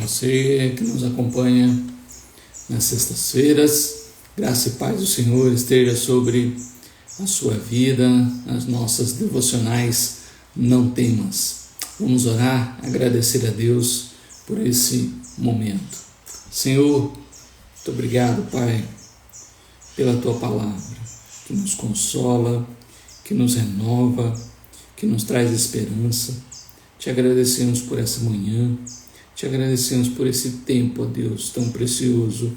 você que nos acompanha nas sextas-feiras. Graça e paz do Senhor esteja sobre a sua vida, as nossas devocionais Não Temas. Vamos orar, agradecer a Deus por esse momento. Senhor, muito obrigado, Pai, pela Tua palavra, que nos consola, que nos renova, que nos traz esperança. Te agradecemos por essa manhã, te agradecemos por esse tempo, ó Deus, tão precioso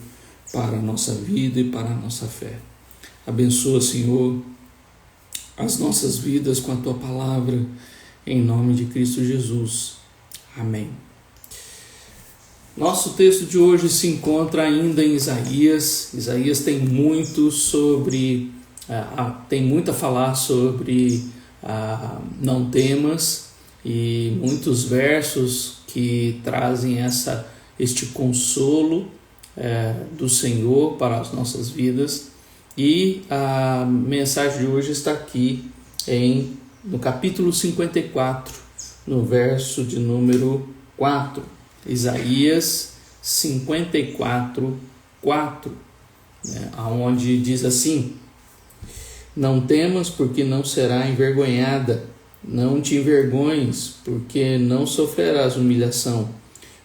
para a nossa vida e para a nossa fé. Abençoa, Senhor, as nossas vidas com a Tua palavra, em nome de Cristo Jesus. Amém. Nosso texto de hoje se encontra ainda em Isaías. Isaías tem muito a falar sobre não temas, e muitos versos que trazem este consolo do Senhor para as nossas vidas. E a mensagem de hoje está aqui no capítulo 54, no verso de número 4. Isaías 54, 4, onde diz assim: Não temas, porque não será envergonhada, não te envergonhes, porque não sofrerás humilhação,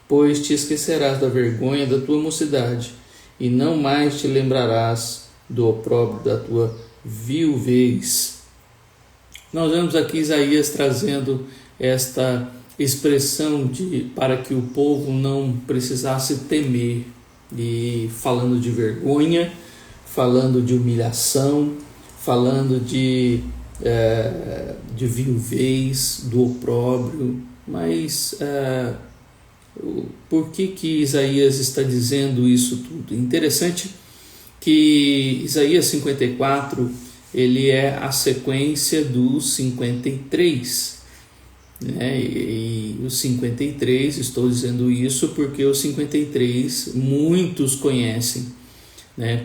pois te esquecerás da vergonha da tua mocidade, e não mais te lembrarás do opróbrio da tua viuvez. Nós vemos aqui Isaías trazendo esta expressão para que o povo não precisasse temer, e falando de vergonha, falando de humilhação, falando de viuvez, do opróbrio. Mas por que Isaías está dizendo isso tudo? Interessante que Isaías 54 ele é a sequência do 53. E o 53, estou dizendo isso porque o 53 muitos conhecem,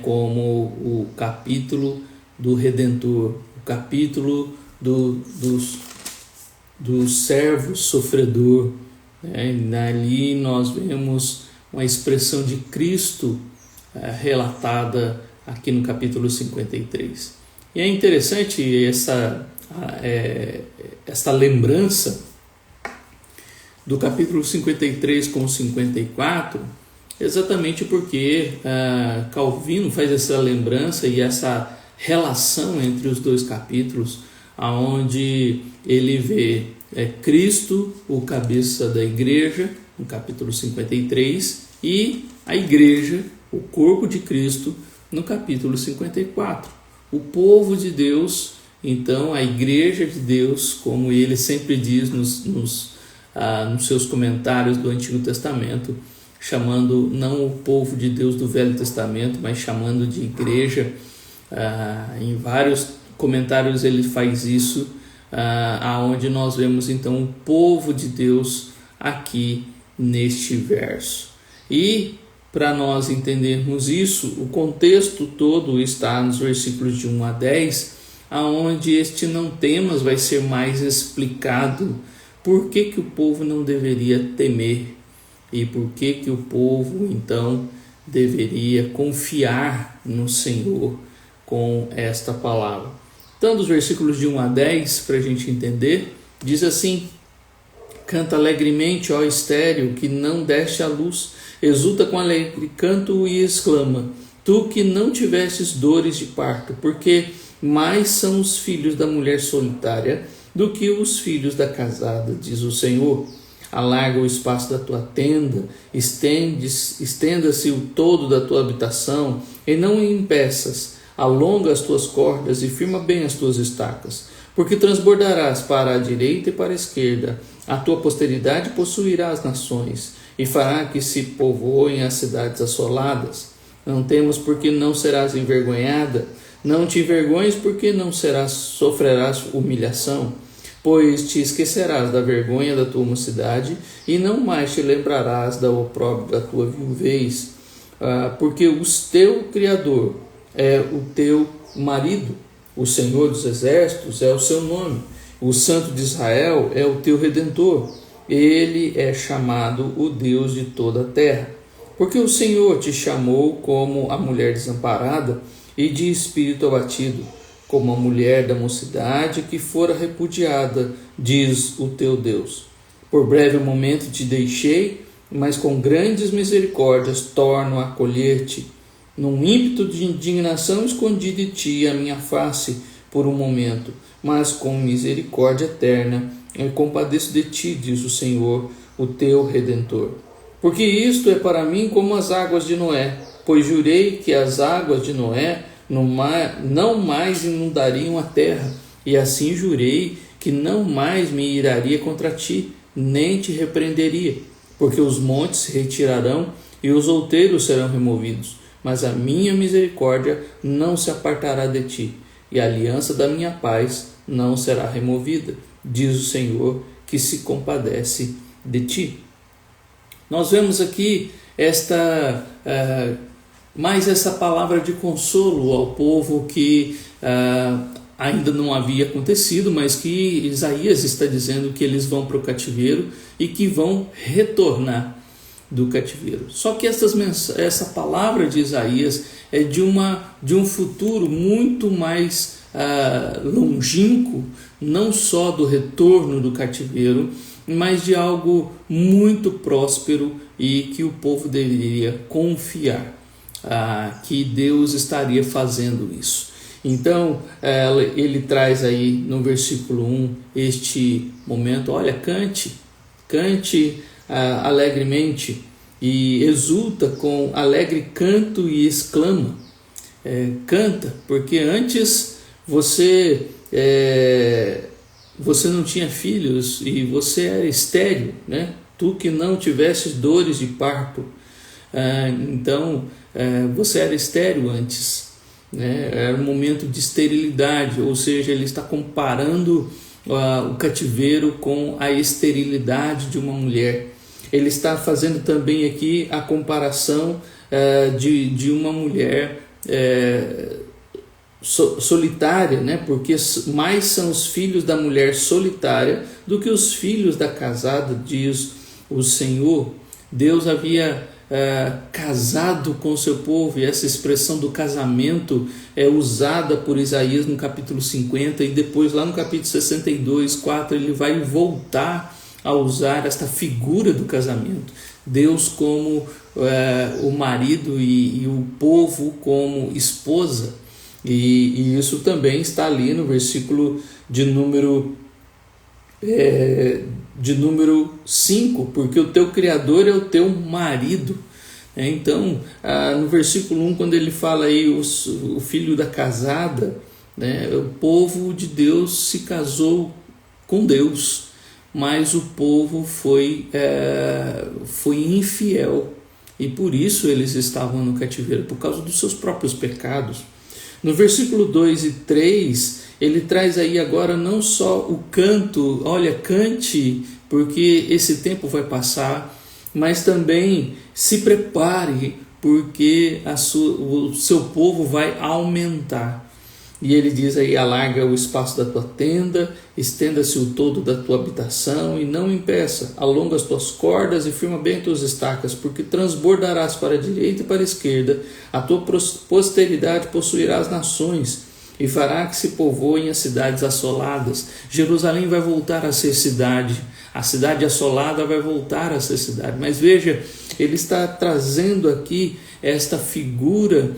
como o capítulo do Redentor, o capítulo do servo sofredor. Ali nós vemos uma expressão de Cristo relatada aqui no capítulo 53. E é interessante esta lembrança do capítulo 53 com o 54, exatamente porque Calvino faz essa lembrança e essa relação entre os dois capítulos, aonde ele vê Cristo, o cabeça da igreja, no capítulo 53, e a igreja, o corpo de Cristo, no capítulo 54. O povo de Deus, então, a igreja de Deus, como ele sempre diz nos seus comentários do Antigo Testamento, chamando não o povo de Deus do Velho Testamento, mas chamando de igreja. Em vários comentários ele faz isso, aonde nós vemos então o povo de Deus aqui neste verso. E para nós entendermos isso, o contexto todo está nos versículos de 1 a 10, aonde este não temas vai ser mais explicado por que o povo não deveria temer e por que o povo então deveria confiar no Senhor com esta palavra. Então, dos versículos de 1 a 10, para a gente entender, diz assim: Canta alegremente, ó estéril, que não deste à luz, exulta com alegre canto e exclama, tu que não tivestes dores de parto, porque mais são os filhos da mulher solitária do que os filhos da casada, diz o Senhor. Alarga o espaço da tua tenda, estenda-se o todo da tua habitação, e não impeças, alonga as tuas cordas e firma bem as tuas estacas, porque transbordarás para a direita e para a esquerda, a tua posteridade possuirá as nações, e fará que se povoem as cidades assoladas. Não temas, porque não serás envergonhada, não te envergonhes, porque não sofrerás humilhação, pois te esquecerás da vergonha da tua mocidade, e não mais te lembrarás da opróbrio da tua viuvez, porque o teu Criador é o teu marido, o Senhor dos Exércitos é o seu nome, o Santo de Israel é o teu Redentor. ele é chamado o Deus de toda a terra. Porque o Senhor te chamou como a mulher desamparada e de espírito abatido, como a mulher da mocidade que fora repudiada, diz o teu Deus. Por breve momento te deixei, mas com grandes misericórdias torno a acolher-te. Num ímpeto de indignação escondi de ti a minha face por um momento, mas com misericórdia eterna eu compadeço de ti, diz o Senhor, o teu Redentor. Porque isto é para mim como as águas de Noé, pois jurei que as águas de Noé não mais inundariam a terra, e assim jurei que não mais me iraria contra ti, nem te repreenderia, porque os montes se retirarão e os outeiros serão removidos, mas a minha misericórdia não se apartará de ti, e a aliança da minha paz não será removida, diz o Senhor, que se compadece de ti. Nós vemos aqui mais essa palavra de consolo ao povo que ainda não havia acontecido, mas que Isaías está dizendo que eles vão para o cativeiro e que vão retornar do cativeiro. Só que essa palavra de Isaías é de um futuro muito mais longínquo, não só do retorno do cativeiro, mas de algo muito próspero e que o povo deveria confiar que Deus estaria fazendo isso. Então ele traz aí no versículo 1 este momento: olha, cante alegremente e exulta com alegre canto e exclama. Canta, porque antes você não tinha filhos e você era estéril, né? Tu que não tivesses dores de parto, você era estéril antes, né? Era um momento de esterilidade, ou seja, ele está comparando o cativeiro com a esterilidade de uma mulher. Ele está fazendo também aqui a comparação de uma mulher solitária, né? Porque mais são os filhos da mulher solitária do que os filhos da casada, diz o Senhor. Deus havia casado com o seu povo, e essa expressão do casamento é usada por Isaías no capítulo 50, e depois lá no capítulo 62, 4, ele vai voltar a usar esta figura do casamento. Deus como o marido e o povo como esposa. E isso também está ali no versículo de número 5, porque o teu Criador é o teu marido. Então, no versículo 1, quando ele fala aí o filho da casada, né, o povo de Deus se casou com Deus, mas o povo foi infiel, e por isso eles estavam no cativeiro, por causa dos seus próprios pecados. No versículo 2 e 3, ele traz aí agora não só o canto, olha, cante, porque esse tempo vai passar, mas também se prepare, porque o seu povo vai aumentar. E ele diz aí: alarga o espaço da tua tenda, estenda-se o todo da tua habitação e não impeça, alonga as tuas cordas e firma bem as tuas estacas, porque transbordarás para a direita e para a esquerda, a tua posteridade possuirá as nações e fará que se povoem as cidades assoladas. Jerusalém vai voltar a ser cidade, a cidade assolada vai voltar a ser cidade. Mas veja, ele está trazendo aqui esta figura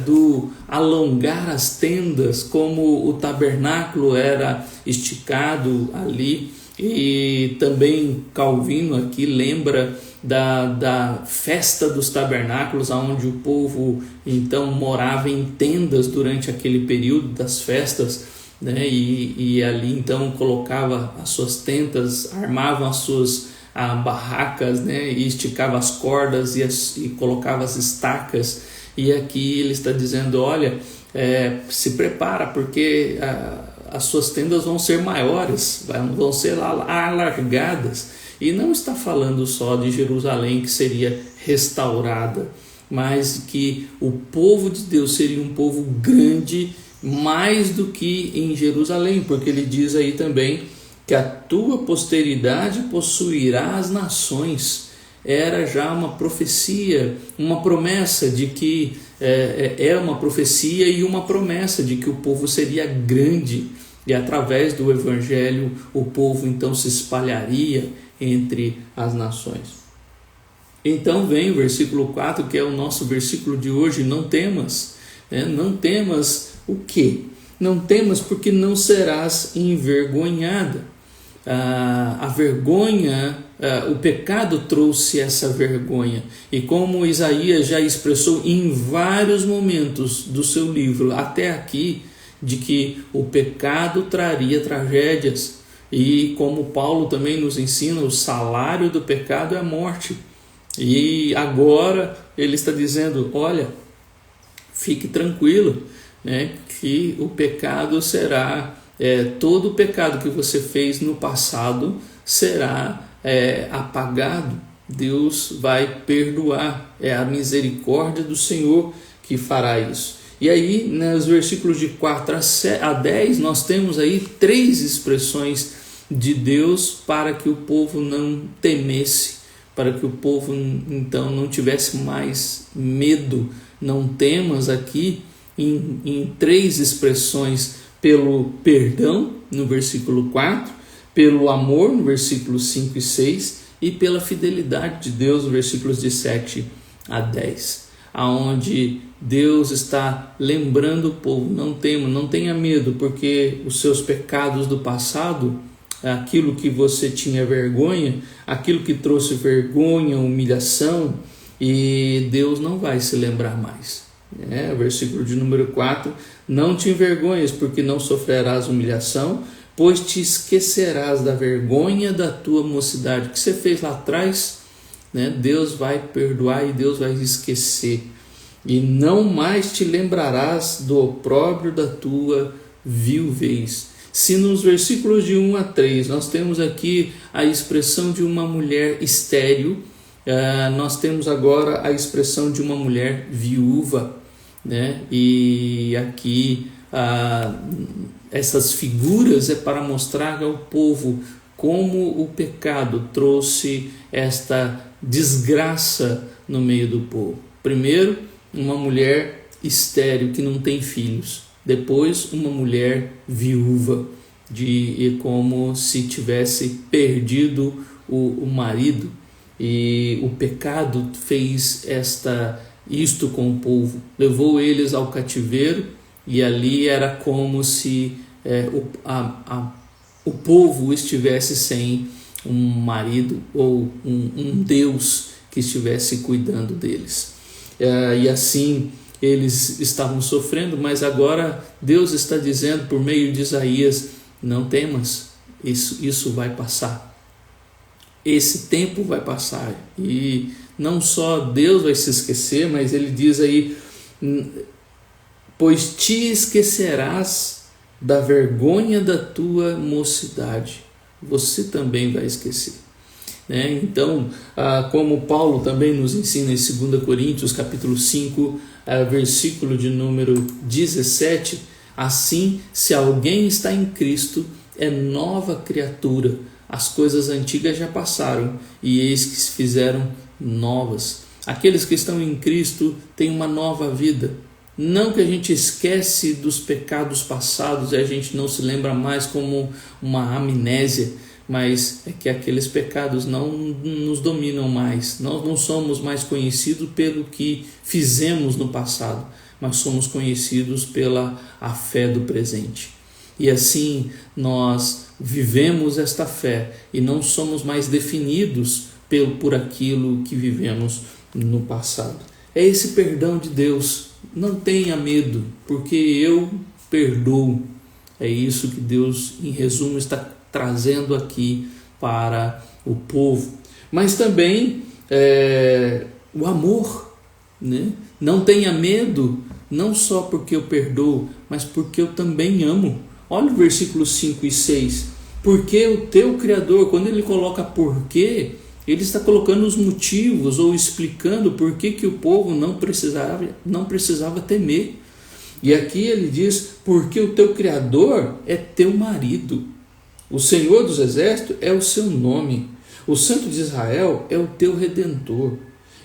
do alongar as tendas, como o tabernáculo era esticado ali, e também Calvino aqui lembra da festa dos tabernáculos, onde o povo então morava em tendas durante aquele período das festas, né? E ali então colocava as suas tendas, armavam as suas barracas, né? E esticava as cordas e colocava as estacas. E aqui ele está dizendo: olha, se prepara, porque as suas tendas vão ser maiores, vão ser alargadas. E não está falando só de Jerusalém, que seria restaurada, mas que o povo de Deus seria um povo grande, mais do que em Jerusalém, porque ele diz aí também que a tua posteridade possuirá as nações. Era já uma profecia, uma promessa de que era uma profecia e uma promessa de que o povo seria grande, e através do evangelho o povo então se espalharia entre as nações. Então vem o versículo 4, que é o nosso versículo de hoje: não temas. Não temas o quê? Não temas porque não serás envergonhada. A vergonha, o pecado trouxe essa vergonha, e como Isaías já expressou em vários momentos do seu livro até aqui, de que o pecado traria tragédias, e como Paulo também nos ensina, o salário do pecado é a morte. E agora ele está dizendo: olha, fique tranquilo, que o pecado será, todo o pecado que você fez no passado será apagado. Deus vai perdoar, é a misericórdia do Senhor que fará isso. E aí, nos versículos de 4 a 10, nós temos aí 3 expressões de Deus para que o povo não temesse, para que o povo então não tivesse mais medo. Não temas aqui em 3 expressões: pelo perdão, no versículo 4, pelo amor, no versículo 5 e 6, e pela fidelidade de Deus, nos versículos de 7 a 10, aonde Deus está lembrando o povo: não tema, não tenha medo, porque os seus pecados do passado, aquilo que você tinha vergonha, aquilo que trouxe vergonha, humilhação, e Deus não vai se lembrar mais. Versículo de número 4: não te envergonhes, porque não sofrerás humilhação, pois te esquecerás da vergonha da tua mocidade. O que você fez lá atrás, Deus vai perdoar e Deus vai esquecer. E não mais te lembrarás do opróbrio da tua viuvez. Se nos versículos de 1 a 3 nós temos aqui a expressão de uma mulher estéril, nós temos agora a expressão de uma mulher viúva, E aqui essas figuras é para mostrar ao povo como o pecado trouxe esta desgraça no meio do povo. Primeiro, uma mulher estéril que não tem filhos. Depois, uma mulher viúva, como se tivesse perdido o marido. E o pecado fez isto com o povo, levou eles ao cativeiro, e ali era como se o povo estivesse sem um marido ou um Deus que estivesse cuidando deles. E assim eles estavam sofrendo, mas agora Deus está dizendo por meio de Isaías: não temas, isso vai passar. Esse tempo vai passar, e não só Deus vai se esquecer, mas ele diz aí: pois te esquecerás da vergonha da tua mocidade. Você também vai esquecer. Então, como Paulo também nos ensina em 2 Coríntios capítulo 5, versículo de número 17, assim, se alguém está em Cristo, é nova criatura. As coisas antigas já passaram, e eis que se fizeram novas. Aqueles que estão em Cristo têm uma nova vida. Não que a gente esquece dos pecados passados e a gente não se lembra mais, como uma amnésia, mas é que aqueles pecados não nos dominam mais. Nós não somos mais conhecidos pelo que fizemos no passado, mas somos conhecidos pela a fé do presente. E assim nós vivemos esta fé e não somos mais definidos por aquilo que vivemos no passado. É esse perdão de Deus. Não tenha medo, porque eu perdoo. É isso que Deus, em resumo, está trazendo aqui para o povo. Mas também o amor, Não tenha medo, não só porque eu perdoo, mas porque eu também amo. Olha o versículo 5 e 6. Porque o teu Criador, quando ele coloca porquê, ele está colocando os motivos ou explicando por que o povo não precisava temer. E aqui ele diz: porque o teu Criador é teu marido. O Senhor dos Exércitos é o seu nome. O Santo de Israel é o teu Redentor.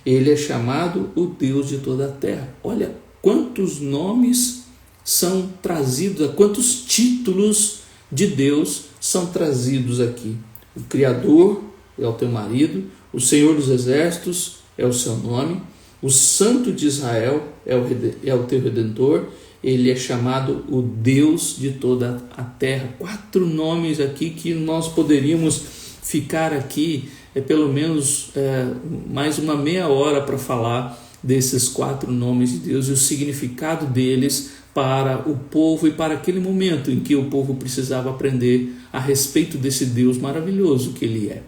Ele é chamado o Deus de toda a terra. Olha quantos nomes são trazidos, quantos títulos de Deus são trazidos aqui. O Criador é o teu marido, o Senhor dos Exércitos é o seu nome, o Santo de Israel é o teu Redentor, ele é chamado o Deus de toda a terra. 4 nomes aqui que nós poderíamos ficar aqui pelo menos mais uma meia hora para falar desses 4 nomes de Deus e o significado deles para o povo e para aquele momento em que o povo precisava aprender a respeito desse Deus maravilhoso que ele é.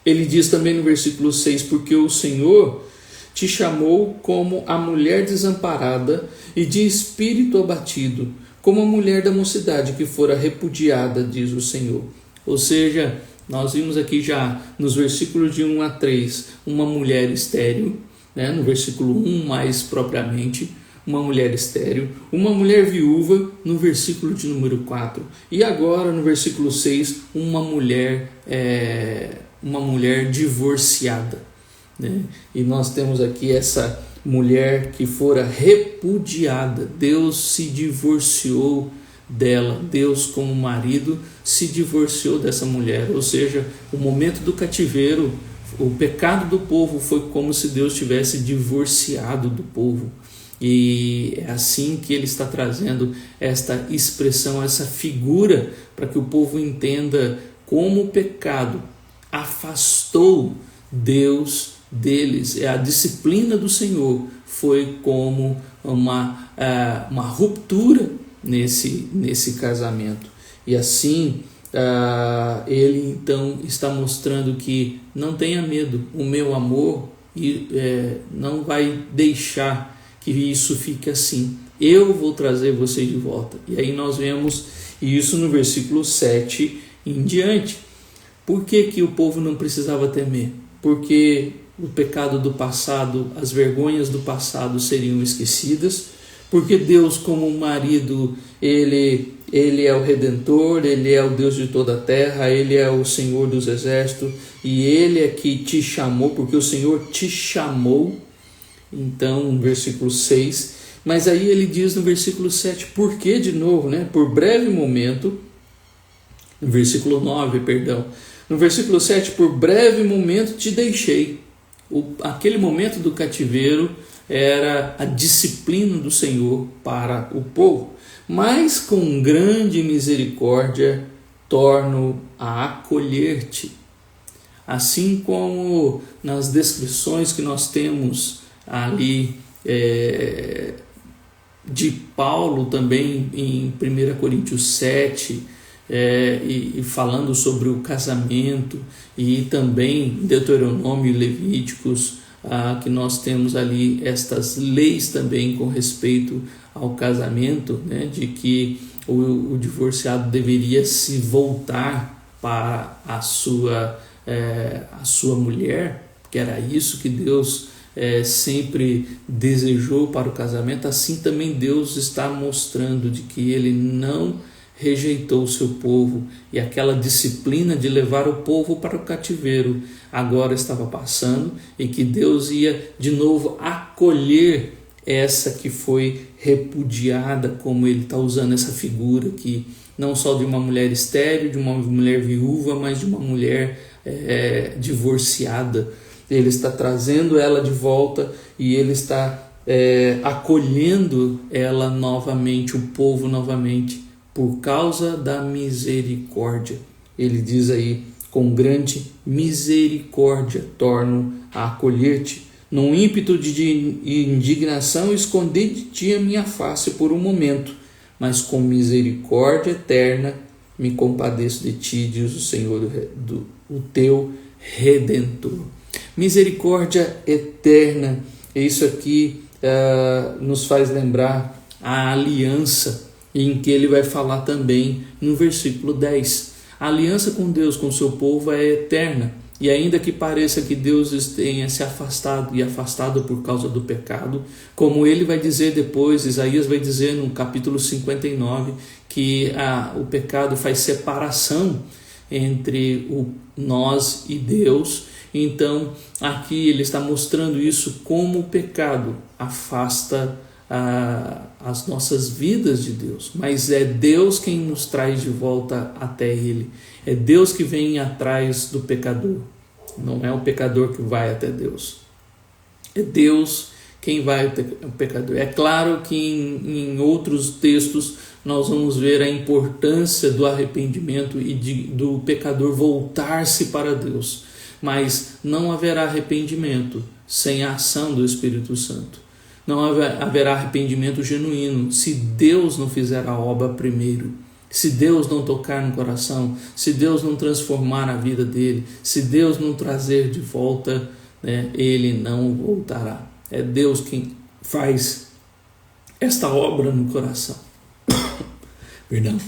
Ele diz também no versículo 6, porque o Senhor te chamou como a mulher desamparada e de espírito abatido, como a mulher da mocidade que fora repudiada, diz o Senhor. Ou seja, nós vimos aqui já nos versículos de 1 a 3, uma mulher estéril, né? No versículo 1 mais propriamente, uma mulher estéril, uma mulher viúva no versículo de número 4, e agora no versículo 6, uma mulher divorciada, né? E nós temos aqui essa mulher que fora repudiada. Deus se divorciou dela, Deus como marido se divorciou dessa mulher, ou seja, o momento do cativeiro, o pecado do povo foi como se Deus tivesse divorciado do povo. E é assim que ele está trazendo esta expressão, essa figura, para que o povo entenda como o pecado afastou Deus deles. A disciplina do Senhor foi como uma ruptura nesse casamento. E assim ele então está mostrando que não tenha medo, o meu amor não vai deixar que isso fique assim. Eu vou trazer você de volta. E aí nós vemos isso no versículo 7 em diante. Por que o povo não precisava temer? Porque o pecado do passado, as vergonhas do passado seriam esquecidas. Porque Deus, como marido, ele é o Redentor, ele é o Deus de toda a terra, ele é o Senhor dos Exércitos, e ele é que te chamou, porque o Senhor te chamou. Então, no versículo 6, mas aí ele diz no versículo 7, por que de novo, né? Por breve momento, no versículo 9, perdão, no versículo 7, por breve momento te deixei. Aquele momento do cativeiro era a disciplina do Senhor para o povo, mas com grande misericórdia torno a acolher-te. Assim como nas descrições que nós temos ali de Paulo também em 1 Coríntios 7, e falando sobre o casamento, e também em Deuteronômio e Levíticos, que nós temos ali estas leis também com respeito ao casamento, né, de que o divorciado deveria se voltar para a sua mulher, que era isso que Deus sempre desejou para o casamento. Assim também Deus está mostrando de que ele não rejeitou o seu povo, e aquela disciplina de levar o povo para o cativeiro agora estava passando, e que Deus ia de novo acolher essa que foi repudiada, como ele está usando essa figura aqui, não só de uma mulher estéril, de uma mulher viúva, mas de uma mulher divorciada. Ele está trazendo ela de volta, e ele está acolhendo ela novamente, o povo novamente, por causa da misericórdia. Ele diz aí, com grande misericórdia torno a acolher-te. Num ímpeto de indignação escondi de ti a minha face por um momento, mas com misericórdia eterna me compadeço de ti, diz o Senhor, o teu Redentor. Misericórdia eterna, isso aqui nos faz lembrar a aliança, em que ele vai falar também no versículo 10. A aliança com Deus, com o seu povo, é eterna. E ainda que pareça que Deus tenha se afastado e afastado por causa do pecado, como ele vai dizer depois, Isaías vai dizer no capítulo 59, que o pecado faz separação entre nós e Deus. Então aqui ele está mostrando isso, como o pecado afasta as nossas vidas de Deus, mas é Deus quem nos traz de volta até Ele. É Deus que vem atrás do pecador, não é o pecador que vai até Deus. É Deus quem vai até o pecador. É claro que em outros textos nós vamos ver a importância do arrependimento e do pecador voltar-se para Deus, mas não haverá arrependimento sem a ação do Espírito Santo. Não haverá arrependimento genuíno se Deus não fizer a obra primeiro, se Deus não tocar no coração, se Deus não transformar a vida dele, se Deus não trazer de volta, ele não voltará. É Deus quem faz esta obra no coração. Perdão.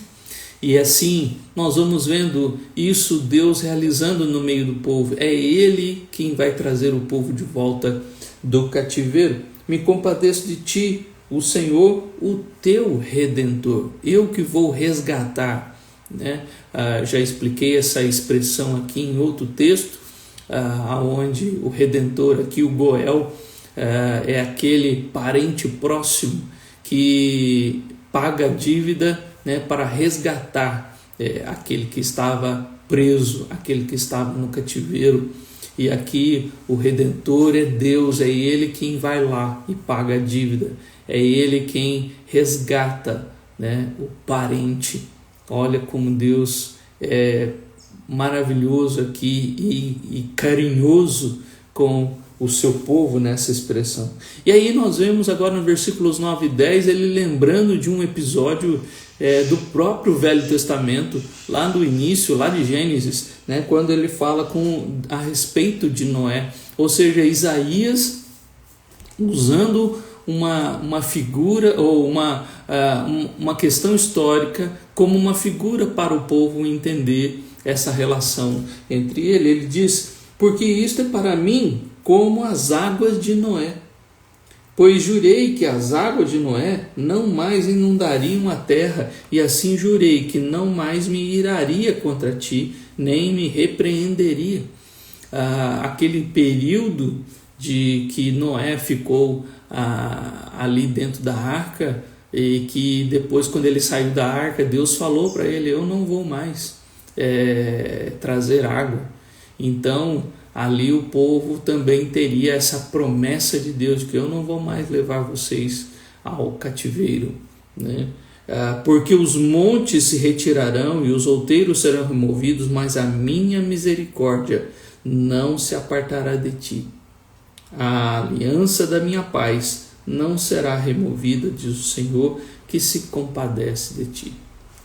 E assim nós vamos vendo isso, Deus realizando no meio do povo. É Ele quem vai trazer o povo de volta do cativeiro. Me compadeço de ti, o Senhor, o teu Redentor. Eu que vou resgatar. Já expliquei essa expressão aqui em outro texto, onde o Redentor, aqui o Goel, é aquele parente próximo que paga a dívida, para resgatar aquele que estava preso, aquele que estava no cativeiro. E aqui o Redentor é Deus, é Ele quem vai lá e paga a dívida, é Ele quem resgata, o parente. Olha como Deus é maravilhoso aqui e carinhoso com o seu povo nessa expressão. E aí nós vemos agora no versículos 9 e 10, ele lembrando de um episódio do próprio Velho Testamento, lá do início, lá de Gênesis, quando ele fala a respeito de Noé. Ou seja, Isaías usando uma figura ou uma questão histórica como uma figura para o povo entender essa relação entre ele. Ele diz: porque isto é para mim como as águas de Noé. Pois jurei que as águas de Noé não mais inundariam a terra, e assim jurei que não mais me iraria contra ti, nem me repreenderia. Aquele período de que Noé ficou ali dentro da arca, e que depois, quando ele saiu da arca, Deus falou para ele: eu não vou mais trazer água. Então ali o povo também teria essa promessa de Deus, de que eu não vou mais levar vocês ao cativeiro, porque os montes se retirarão e os outeiros serão removidos, mas a minha misericórdia não se apartará de ti. A aliança da minha paz não será removida, diz o Senhor, que se compadece de ti.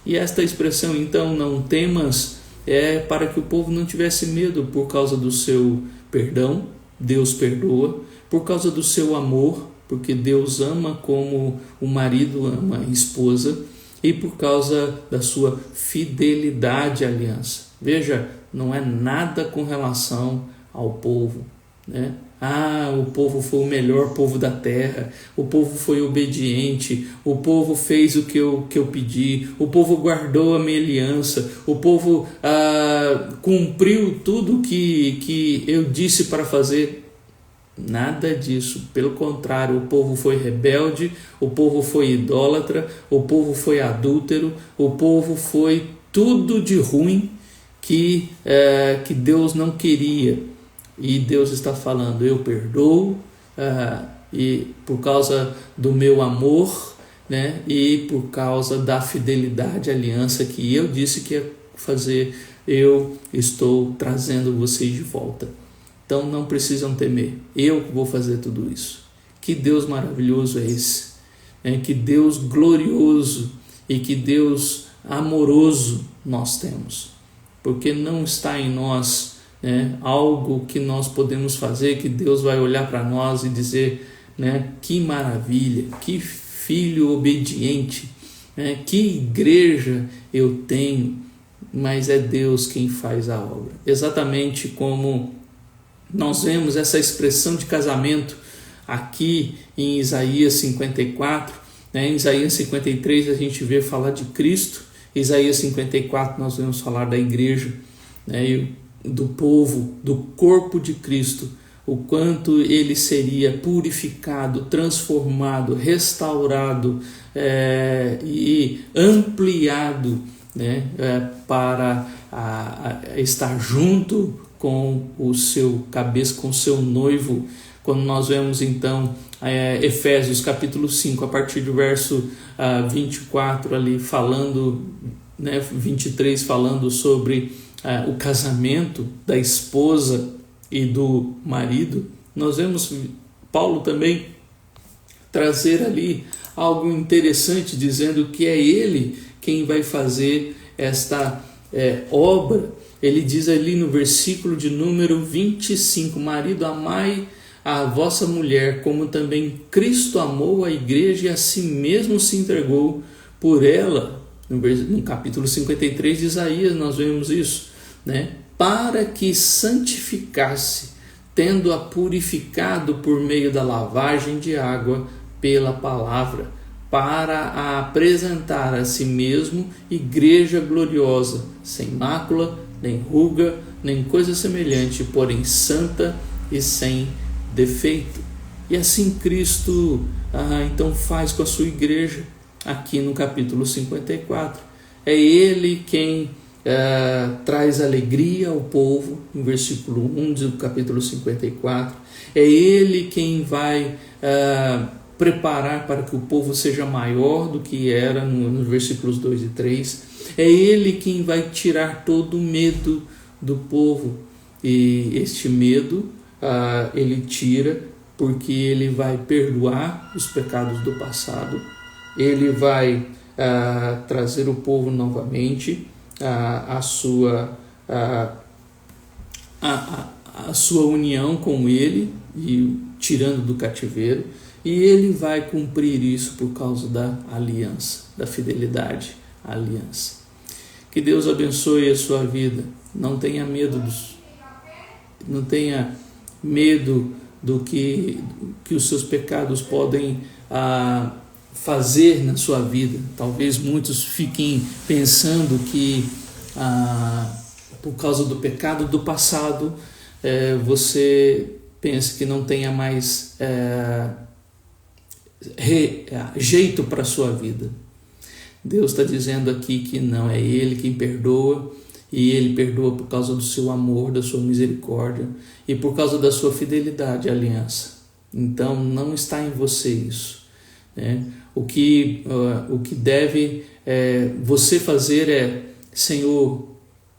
E esta expressão, então, não temas, é para que o povo não tivesse medo por causa do seu perdão, Deus perdoa, por causa do seu amor, porque Deus ama como o marido ama a esposa, e por causa da sua fidelidade à aliança. Veja, não é nada com relação ao povo, o povo foi o melhor povo da terra, o povo foi obediente, o povo fez o que eu pedi, o povo guardou a minha aliança, o povo cumpriu tudo que eu disse para fazer. Nada disso, pelo contrário, o povo foi rebelde, o povo foi idólatra, o povo foi adúltero, o povo foi tudo de ruim que Deus não queria. E Deus está falando: eu perdoo, e por causa do meu amor, e por causa da fidelidade à aliança que eu disse que ia fazer, eu estou trazendo vocês de volta. Então não precisam temer, eu vou fazer tudo isso. Que Deus maravilhoso é esse, que Deus glorioso e que Deus amoroso nós temos, porque não está em nós algo que nós podemos fazer, que Deus vai olhar para nós e dizer, que maravilha, que filho obediente, que igreja eu tenho. mas é Deus quem faz a obra. Exatamente como nós vemos essa expressão de casamento aqui em Isaías 54, né? Em Isaías 53 a gente vê falar de Cristo, em Isaías 54 nós vemos falar da igreja, né? E do povo, do corpo de Cristo, o quanto ele seria purificado, transformado, restaurado e ampliado, né? Para estar junto com o seu cabeça, com o seu noivo. Quando nós vemos então Efésios capítulo 5, a partir do verso 24 ali falando, né, 23 falando sobre o casamento da esposa e do marido, nós vemos Paulo também trazer ali algo interessante, dizendo que é ele quem vai fazer esta obra. Ele diz ali no versículo de número 25, marido, amai a vossa mulher, como também Cristo amou a igreja e a si mesmo se entregou por ela. No capítulo 53 de Isaías nós vemos isso, né? Para que santificasse, tendo-a purificado por meio da lavagem de água pela palavra, para a apresentar a si mesmo igreja gloriosa, sem mácula, nem ruga, nem coisa semelhante, porém santa e sem defeito. E assim Cristo então faz com a sua igreja aqui no capítulo 54. É Ele quem traz alegria ao povo, no versículo 1 do capítulo 54. É Ele quem vai preparar para que o povo seja maior do que era nos versículos 2 e 3. É Ele quem vai tirar todo o medo do povo. E este medo Ele tira porque Ele vai perdoar os pecados do passado. Ele vai trazer o povo novamente a sua união com Ele, e tirando do cativeiro, e Ele vai cumprir isso por causa da aliança, da fidelidade à aliança. Que Deus abençoe a sua vida. Não tenha medo do que os seus pecados podem fazer na sua vida. Talvez muitos fiquem pensando que por causa do pecado do passado você pensa que não tenha mais jeito para a sua vida. Deus está dizendo aqui que não, é Ele quem perdoa, e Ele perdoa por causa do seu amor, da sua misericórdia e por causa da sua fidelidade à aliança. Então não está em você isso, né? O que deve você fazer é: Senhor,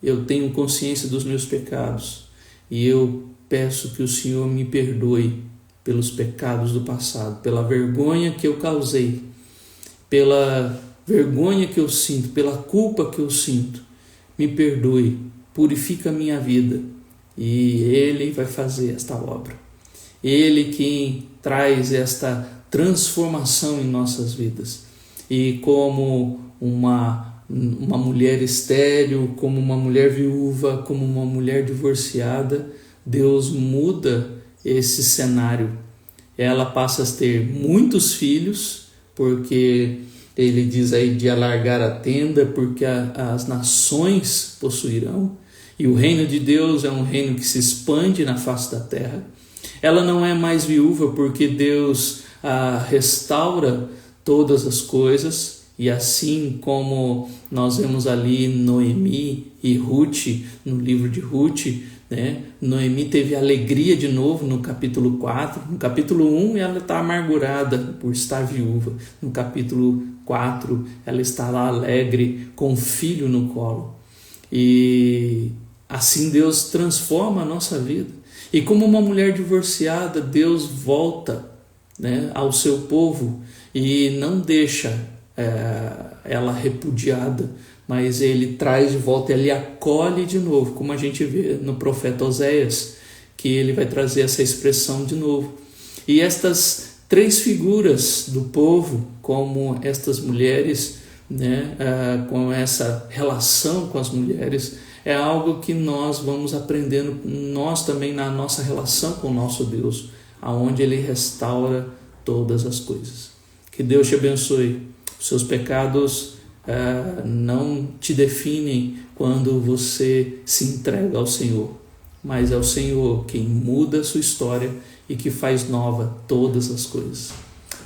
eu tenho consciência dos meus pecados e eu peço que o Senhor me perdoe pelos pecados do passado, pela vergonha que eu causei, pela vergonha que eu sinto, pela culpa que eu sinto. Me perdoe, purifica a minha vida. E Ele vai fazer esta obra. Ele quem traz esta transformação em nossas vidas. E como uma mulher estéril, como uma mulher viúva, como uma mulher divorciada, Deus muda esse cenário. Ela passa a ter muitos filhos, porque Ele diz aí de alargar a tenda, porque as nações possuirão. E o reino de Deus é um reino que se expande na face da terra. Ela não é mais viúva, porque Deus restaura todas as coisas. E assim como nós vemos ali Noemi e Ruth, no livro de Ruth, né? Noemi teve alegria de novo no capítulo 4. No capítulo 1 ela está amargurada por estar viúva. No capítulo 4 ela está lá alegre com o filho no colo. E assim Deus transforma a nossa vida. E como uma mulher divorciada, Deus volta, né, ao seu povo e não deixa ela repudiada, mas Ele traz de volta, Ele acolhe de novo, como a gente vê no profeta Oséias, que Ele vai trazer essa expressão de novo. E estas três figuras do povo, como estas mulheres, né, com essa relação com as mulheres, é algo que nós vamos aprendendo, nós também na nossa relação com o nosso Deus, aonde Ele restaura todas as coisas. Que Deus te abençoe. Os seus pecados não te definem quando você se entrega ao Senhor, mas é o Senhor quem muda a sua história e que faz nova todas as coisas.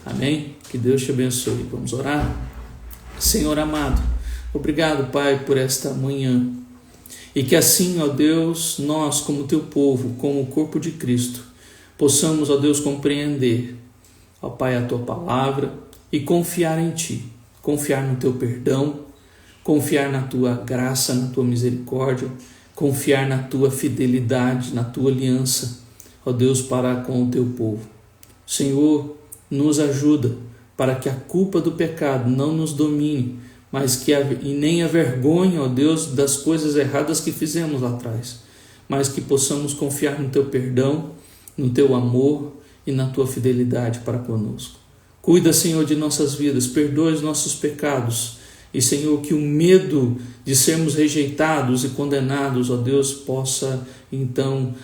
Amém? Que Deus te abençoe. Vamos orar? Senhor amado, obrigado, Pai, por esta manhã. E que assim, ó Deus, nós, como teu povo, como o corpo de Cristo, possamos, ó Deus, compreender, ó Pai, a tua palavra e confiar em ti, confiar no teu perdão, confiar na tua graça, na tua misericórdia, confiar na tua fidelidade, na tua aliança, ó Deus, para com o teu povo. Senhor, nos ajuda para que a culpa do pecado não nos domine, mas e nem a vergonha, ó Deus, das coisas erradas que fizemos lá atrás, mas que possamos confiar no teu perdão, no teu amor e na tua fidelidade para conosco. Cuida, Senhor, de nossas vidas, perdoa os nossos pecados e, Senhor, que o medo de sermos rejeitados e condenados, ó Deus, possa então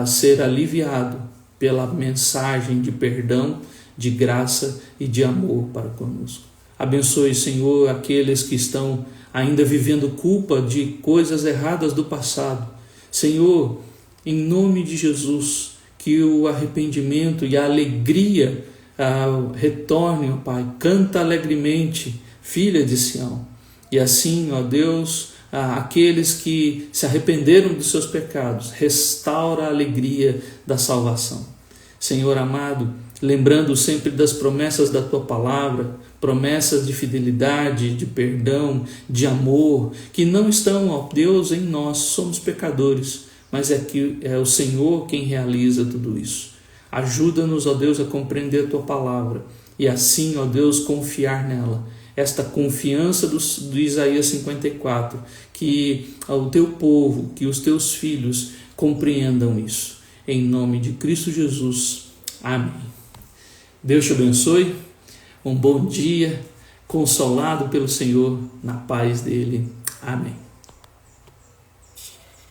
ser aliviado pela mensagem de perdão, de graça e de amor para conosco. Abençoe, Senhor, aqueles que estão ainda vivendo culpa de coisas erradas do passado. Senhor, em nome de Jesus, que o arrependimento e a alegria retornem, ó Pai. Canta alegremente, filha de Sião. E assim, ó Deus, aqueles que se arrependeram dos seus pecados, restaura a alegria da salvação. Senhor amado, lembrando sempre das promessas da tua palavra, promessas de fidelidade, de perdão, de amor, que não estão, ó Deus, em nós, somos pecadores, mas é o Senhor quem realiza tudo isso. Ajuda-nos, ó Deus, a compreender a tua palavra e assim, ó Deus, confiar nela. Esta confiança do Isaías 54, que o teu povo, que os teus filhos compreendam isso. Em nome de Cristo Jesus. Amém. Deus te abençoe. Um bom dia, consolado pelo Senhor, na paz dele. Amém.